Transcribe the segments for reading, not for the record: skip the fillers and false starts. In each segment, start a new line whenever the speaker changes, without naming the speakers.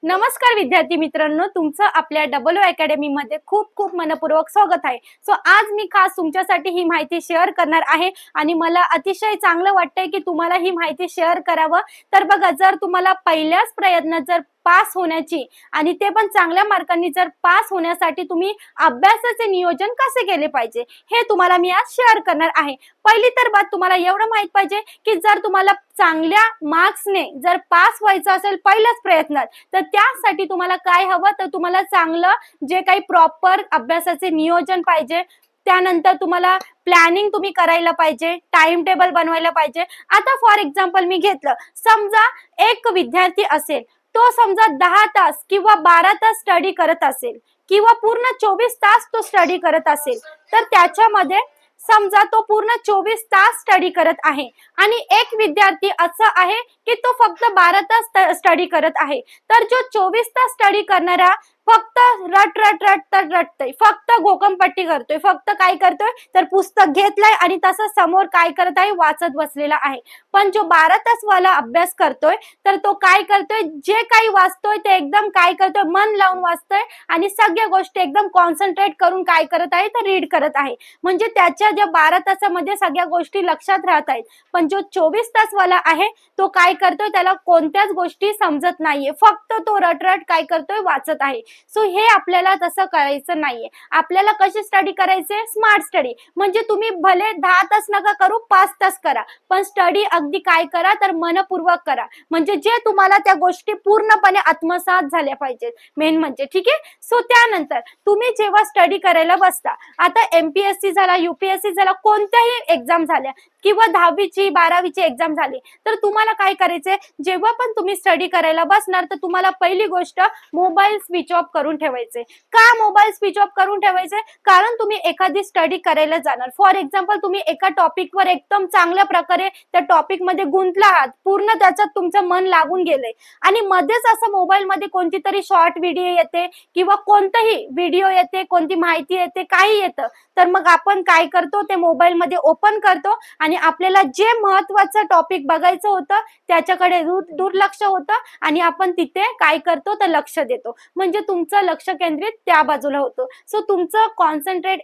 नमस्कार विद्यार्थी मित्रांनो, तुमचं आपल्या डबल अकॅडमी मध्ये खूप खूप मनपूर्वक स्वागत आहे। सो आज मी खास तुमच्यासाठी ही माहिती शेअर करणार आहे आणि मला अतिशय चांगलं वाटतंय की तुम्हाला ही माहिती शेअर करावं। तर बघा, जर तुम्हाला पहिल्याच प्रयत्नात जर पास होण्याची आणि ते पण चांगल्या मार्कांनी जर पास होण्यासाठी तुम्ही अभ्यासाचे नियोजन कसे केले पाहिजे हे तुम्हाला मी आज शेअर करणार आहे। पहिली तर बात तुम्हाला एवढं माहित पाहिजे की जर तुम्हाला चांगल्या मार्क्सने जर पास व्हायचं असेल पहिल्याच प्रयत्नात, तर त्यासाठी तुम्हाला काय हवं, तर तुम्हाला चांगलं जे काही प्रॉपर अभ्यासाचे नियोजन पाहिजे, त्यानंतर तुम्हाला प्लॅनिंग तुम्ही करायला पाहिजे, टाइम टेबल बनवायला पाहिजे। आता फॉर एक्झाम्पल मी घेतलं, समजा एक विद्यार्थी असेल, तो समजा 10 तास किंवा 12 तास स्टडी करत असेल किंवा पूर्ण 24 तास तो स्टडी करत असेल, तर त्याच्यामध्ये समजा तो पूर्ण 24 तास स्टडी करत आहे आणि एक विद्यार्थी असा आहे की तो फक्त 12 तास स्टडी करत आहे। तर जो 24 तास स्टडी करणारा फक्त रटतोय, फक्त घोकंपट्टी करतोय, फक्त काय करतोय तर पुस्तक घेतलंय आणि तसं समोर काय करत आहे, वाचत बसलेला आहे। पण जो 12 तास वाला अभ्यास करतोय, तर तो काय करतोय, जे काही वाचतोय ते एकदम काय करतोय, मन लावून वाचतोय आणि सगळ्या गोष्टी एकदम कॉन्सन्ट्रेट करून काय करत आहे, तर रीड करत आहे। म्हणजे त्याच्या ज्या 12 तासामध्ये सगळ्या गोष्टी लक्षात राहत आहेत। पण जो 24 तास वाला आहे, तो काय करतोय, त्याला कोणत्याच गोष्टी समजत नाहीये, फक्त तो रट काय करतोय, वाचत आहे। सो हे आपल्याला तसं करायचं नाहीये। आपल्याला कशी स्टडी करायचे, स्मार्ट स्टडी। म्हणजे तुम्ही भले 10 तास नका करू, 5 तास करा, पण स्टडी अगदी काय करा, तर मनपूर्वक करा। म्हणजे जे तुम्हाला त्या गोष्टी पूर्णपणे आत्मसात झाल्या पाहिजेत मेन म्हणजे, ठीक आहे। सो त्यानंतर तुम्ही जेव्हा स्टडी करायला बसता, आता एमपीएससी झाला, यूपीएससी झाला, कोणत्याही एक्झाम झाल्या किंवा 10वीची 12वीची एक्झाम झाली, तर तुम्हाला काय करायचंय, जेव्हा पण तुम्ही स्टडी करायला बसणार, तर तुम्हाला पहिली गोष्ट मोबाईल स्विच ऑफ करून ठेवायचे। का मोबाईल स्विच ऑफ करून ठेवायचे? कारण तुम्ही एखादी स्टडी करायला जाणार, फॉर एक्झाम्पल तुम्ही एका टॉपिकवर एकदम चांगल्या प्रकारे त्या टॉपिक मध्ये गुंतला आहात, पूर्ण त्याच्यात तुमचं मन लागून गेलंय आणि मध्येच असं मोबाईल मध्ये कोणती तरी शॉर्ट व्हिडिओ येते किंवा कोणताही व्हिडिओ येते, कोणती माहिती येते, काही येतं, तर मग आपण काय करतो, ते मोबाईल मध्ये ओपन करतो आणि आपल्याला जे महत्त्वाचं टॉपिक बघायचं होतं त्याच्याकडे दुर्लक्ष होतं आणि आपण तिथे काय करतो, तर लक्ष देतो। म्हणजे तुमचं लक्ष केंद्रित त्या बाजूला होतं। सो तुमचं कॉन्सन्ट्रेट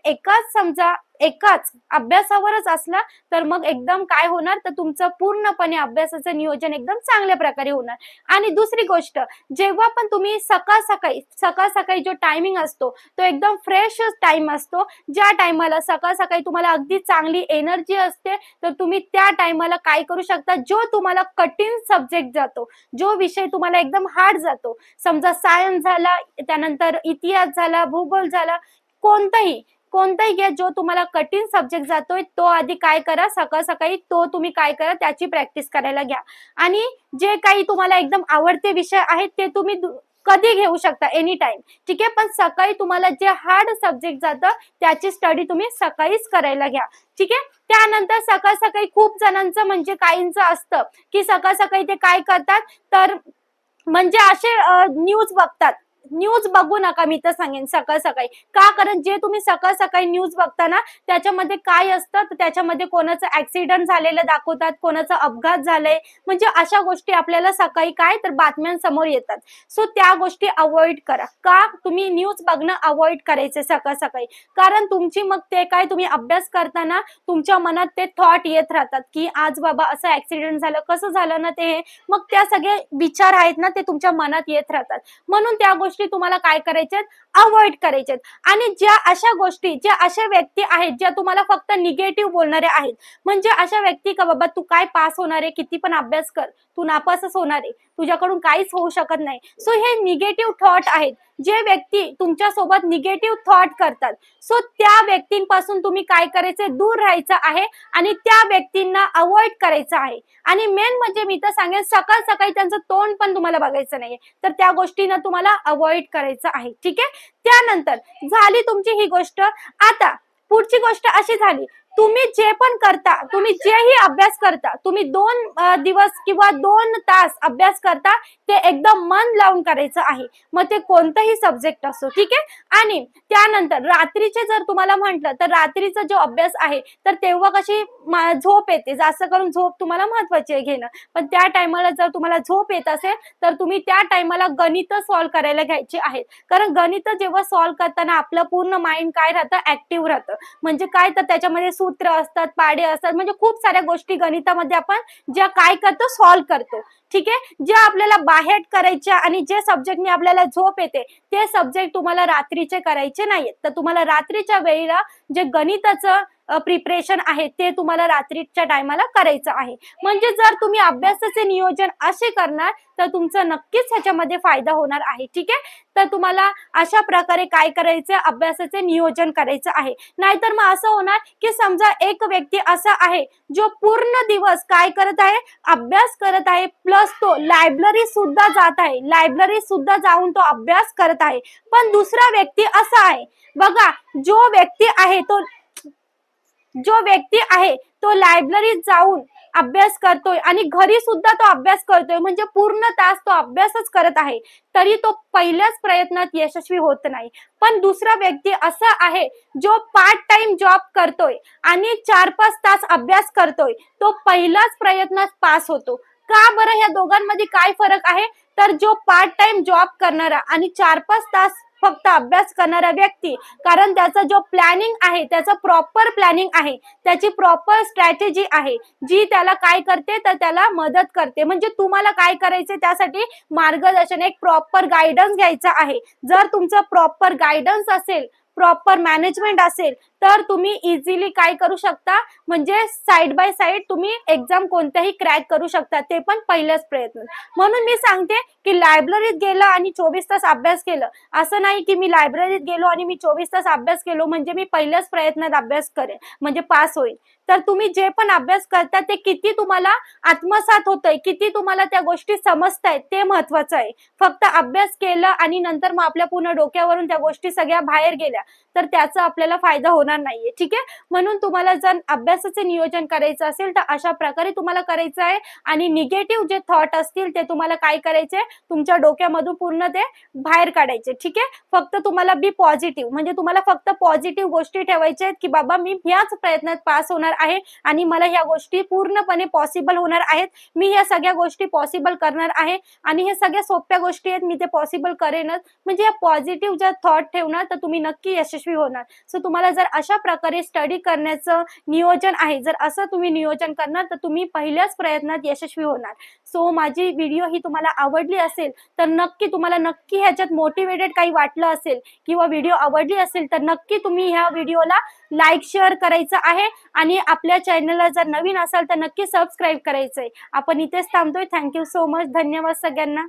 एकाच अभ्यासावरच असला तर मग एकदम काय होणार, तर तुमचं पूर्णपणे अभ्यासाचं नियोजन एकदम चांगल्या प्रकारे होणार। आणि दुसरी गोष्ट, जेव्हा पण तुम्ही सकाळ सकाळी जो टायमिंग असतो तो एकदम फ्रेश टाइम असतो, ज्या टायमाला सकाळ सकाळी तुम्हाला अगदी चांगली एनर्जी असते, तर तुम्ही त्या टायमाला काय करू शकता, जो तुम्हाला कठीण सब्जेक्ट जातो, जो विषय तुम्हाला एकदम हार्ड जातो, समजा सायन्स झाला, त्यानंतर इतिहास झाला, भूगोल झाला, कोणताही घ्या, जो तुम्हाला कठीण सब्जेक्ट जातोय, तो आधी काय करा, सकाळ सकाळी तो तुम्ही काय करा, त्याची प्रॅक्टिस करायला घ्या। आणि जे काही तुम्हाला एकदम आवडते विषय आहेत ते तुम्ही कधी घेऊ शकता, एनी टाइम, ठीक आहे। पण सकाळी तुम्हाला जे हार्ड सब्जेक्ट जातं त्याची स्टडी तुम्ही सकाळीच करायला घ्या, ठीक आहे। त्यानंतर सकाळ सकाळी खूप जणांचं म्हणजे काहींचं असतं की सकाळ सकाळी ते काय करतात, तर म्हणजे असे न्यूज बघतात। न्यूज बघू नका, मी तर सांगेन सकाळ सकाळी का, कारण जे तुम्ही सकाळ सकाळी न्यूज बघता ना, त्याच्यामध्ये काय असतं, तर त्याच्यामध्ये कोणाचं ऍक्सिडेंट झालेलं दाखवतात, कोणाचा अपघात झालाय, म्हणजे अशा गोष्टी आपल्याला सकाळी काय तर बातम्यांसमोर येतात। सो त्या गोष्टी अवॉइड करा। का तुम्ही न्यूज बघणं अवॉइड करायचे सकाळ सकाळी, कारण तुमची मग ते काय, तुम्ही अभ्यास करताना तुमच्या मनात ते थॉट येत राहतात की आज बाबा असं ऍक्सिडेंट झालं, कसं झालं ना ते, मग त्या सगळे विचार आहेत ना ते तुमच्या मनात येत राहतात। म्हणून त्या गोष्टी तुम्हाला काय करायच्यात, अवॉइड करायच्यात। आणि ज्या अशा व्यक्ती आहेत ज्या तुम्हाला फक्त निगेटिव्ह बोलणारे आहेत, म्हणजे अशा व्यक्ती का बाबा तू काय पास होणार आहे, किती पण अभ्यास कर, तू नापासच होणार आहे, तुझ्याकडून काहीच होऊ शकत नाही। सो हे निगेटिव्ह थॉट आहेत, जे व्यक्ती तुमच्या सोबत निगेटिव्ह थॉट करतात, सो त्या व्यक्तींपासून तुम्ही काय करायचे, दूर राहायचं आहे आणि त्या व्यक्तींना अवॉइड करायचं आहे। आणि मेन म्हणजे मी तर सांगेन, सकाळ सकाळी त्यांचं तोंड पण तुम्हाला बघायचं नाहीये, तर त्या गोष्टींना तुम्हाला अवॉइड करायचं आहे, ठीक आहे। त्यानंतर झाली तुमची ही गोष्ट। आता पुढची गोष्ट अशी झाली तुम्ही जे पण करता, तुम्ही जेही अभ्यास करता, तुम्ही 2 दिवस किंवा 2 तास अभ्यास करता, ते एकदम मन लावून करायचं आहे. मग ते कोणताही सब्जेक्ट असो, ठीक आहे. आणि त्यानंतर रात्रीचे जर तुम्हाला म्हटलं तर रात्रीचा जो अभ्यास आहे तर तेव्हा कशी झोप येते, जास्त करून झोप तुम्हाला महत्वाची आहे घेणं. पण त्या टायमाला जर तुम्हाला झोप येत असेल तर तुम्ही त्या टायमाला गणित सॉल्व्ह करायला घ्यायची आहेत. कारण गणित जेव्हा सॉल्व्ह करताना आपलं पूर्ण माइंड काय राहतं, ऍक्टिव्ह राहतं. म्हणजे काय तर त्याच्यामध्ये सूत्र असतात, पाडे असतात, म्हणजे खूप साऱ्या गोष्टी गणितामध्ये आपण ज्या काय करतो, सॉल्व्ह करतो. ठीक आहे. जे आपल्याला बाहेर करायच्या आणि जे सब्जेक्टने आपल्याला झोप येते ते सब्जेक्ट तुम्हाला रात्रीचे करायचे नाहीत. तर तुम्हाला रात्रीच्या वेळेला जे गणिताचं प्रिपरेशन आहे ते तुम्हाला रात्रीच्या टायमाला करायचं आहे. म्हणजे जर तुम्ही अभ्यासाचे नियोजन असे करणार तर तुमचं नक्कीच ह्याच्यामध्ये फायदा होणार आहे. ठीक आहे. तर तुम्हाला अशा प्रकारे काय करायचं, अभ्यासाचे नियोजन करायचं आहे. नाहीतर मग असं होणार की समजा एक व्यक्ती असा आहे जो पूर्ण दिवस काय करत आहे, अभ्यास करत आहे, प्लस तो लायब्ररी सुद्धा जात आहे, लायब्ररी सुद्धा जाऊन तो अभ्यास करत आहे. पण दुसरा व्यक्ती असा आहे बघा, जो व्यक्ती आहे तो लायब्ररीत जाऊन अभ्यास करतोय आणि घरी सुद्धा तो अभ्यास करतोय, म्हणजे पूर्ण तास तो अभ्यासच करत आहे, तरी तो पहिल्याच प्रयत्नात यशस्वी होत नाही. पण दुसरा व्यक्ती असा आहे जो पार्ट टाइम जॉब करतोय आणि 4-5 तास अभ्यास करतोय, तो पहिल्याच प्रयत्नात पास होतो. का बरं? ह्या दोघांमध्ये काय फरक आहे? तर जो पार्ट टाइम जॉब करणारा आणि 4-5 तास फक्त अभ्यास करणारा व्यक्ती, कारण त्याचा जो प्लॅनिंग आहे, त्याचा प्रॉपर प्लॅनिंग आहे, त्याची प्रॉपर स्ट्रॅटेजी आहे, जी त्याला काय करते तर त्याला मदत करते. म्हणजे तुम्हाला काय करायचे, त्यासाठी मार्गदर्शन, एक प्रॉपर गायडन्स घ्यायचा आहे. जर तुमचं प्रॉपर गायडन्स असेल, प्रॉपर मॅनेजमेंट असेल तर तुम्ही इझिली काय करू शकता, म्हणजे साइड बाय साइड तुम्ही एक्झाम कोणत्याही क्रॅक करू शकता, ते पण पहिल्याच प्रयत्न. म्हणून मी सांगते की लायब्ररीत गेलं आणि 24 तास अभ्यास केलं, असं नाही की मी लायब्ररीत गेलो आणि मी 24 तास अभ्यास केलो म्हणजे मी पहिल्याच प्रयत्नात अभ्यास करेन म्हणजे पास होईल. तर तुम्ही जे पण अभ्यास करता ते किती तुम्हाला आत्मसात होतंय, किती तुम्हाला त्या गोष्टी समजतायत ते महत्वाचं आहे. फक्त अभ्यास केलं आणि नंतर मग आपल्या पूर्ण डोक्यावरून त्या गोष्टी सगळ्या बाहेर गेल्या तर त्याचा आपल्याला फायदा होणार नाहीये. ठीक आहे. म्हणून तुम्हाला जर अभ्यासाचे नियोजन करायचं असेल तर अशा प्रकारे तुम्हाला करायचं आहे. आणि निगेटिव्ह जे थॉट असतील ते तुम्हाला काय करायचे, तुमच्या डोक्यामधून पूर्ण ते बाहेर काढायचे. ठीक आहे. फक्त तुम्हाला बी पॉझिटिव्ह, म्हणजे तुम्हाला फक्त पॉझिटिव्ह गोष्टी ठेवायच्या आहेत की बाबा मी ह्याच प्रयत्नात पास होणार आहे आणि मला ह्या गोष्टी पूर्णपणे पॉसिबल होणार आहेत, मी ह्या सगळ्या गोष्टी पॉसिबल करणार आहे आणि हे सगळ्या सोप्या गोष्टी आहेत, मी ते पॉसिबल करेनच. म्हणजे या पॉझिटिव्ह जर थॉट ठेवणार तर तुम्ही नक्की यशस्वी होणार. सो तुम्हाला जर अशा प्रकारे स्टडी करण्याचं नियोजन आहे, जर असं तुम्ही नियोजन करणार तर तुम्ही पहिल्याच प्रयत्नात यशस्वी होणार. सो माझी व्हिडिओ ही तुम्हाला आवडली असेल तर तुम्हाला नक्की ह्याच्यात मोटिवेटेड काही वाटलं असेल किंवा व्हिडिओ आवडली असेल तर नक्की तुम्ही ह्या व्हिडिओला लाईक शेअर करायचं आहे आणि आपल्या चॅनलला जर नवीन असाल तर नक्की सबस्क्राईब करायचंय. आपण इथेच थांबतोय. Thank you so much. धन्यवाद सगळ्यांना.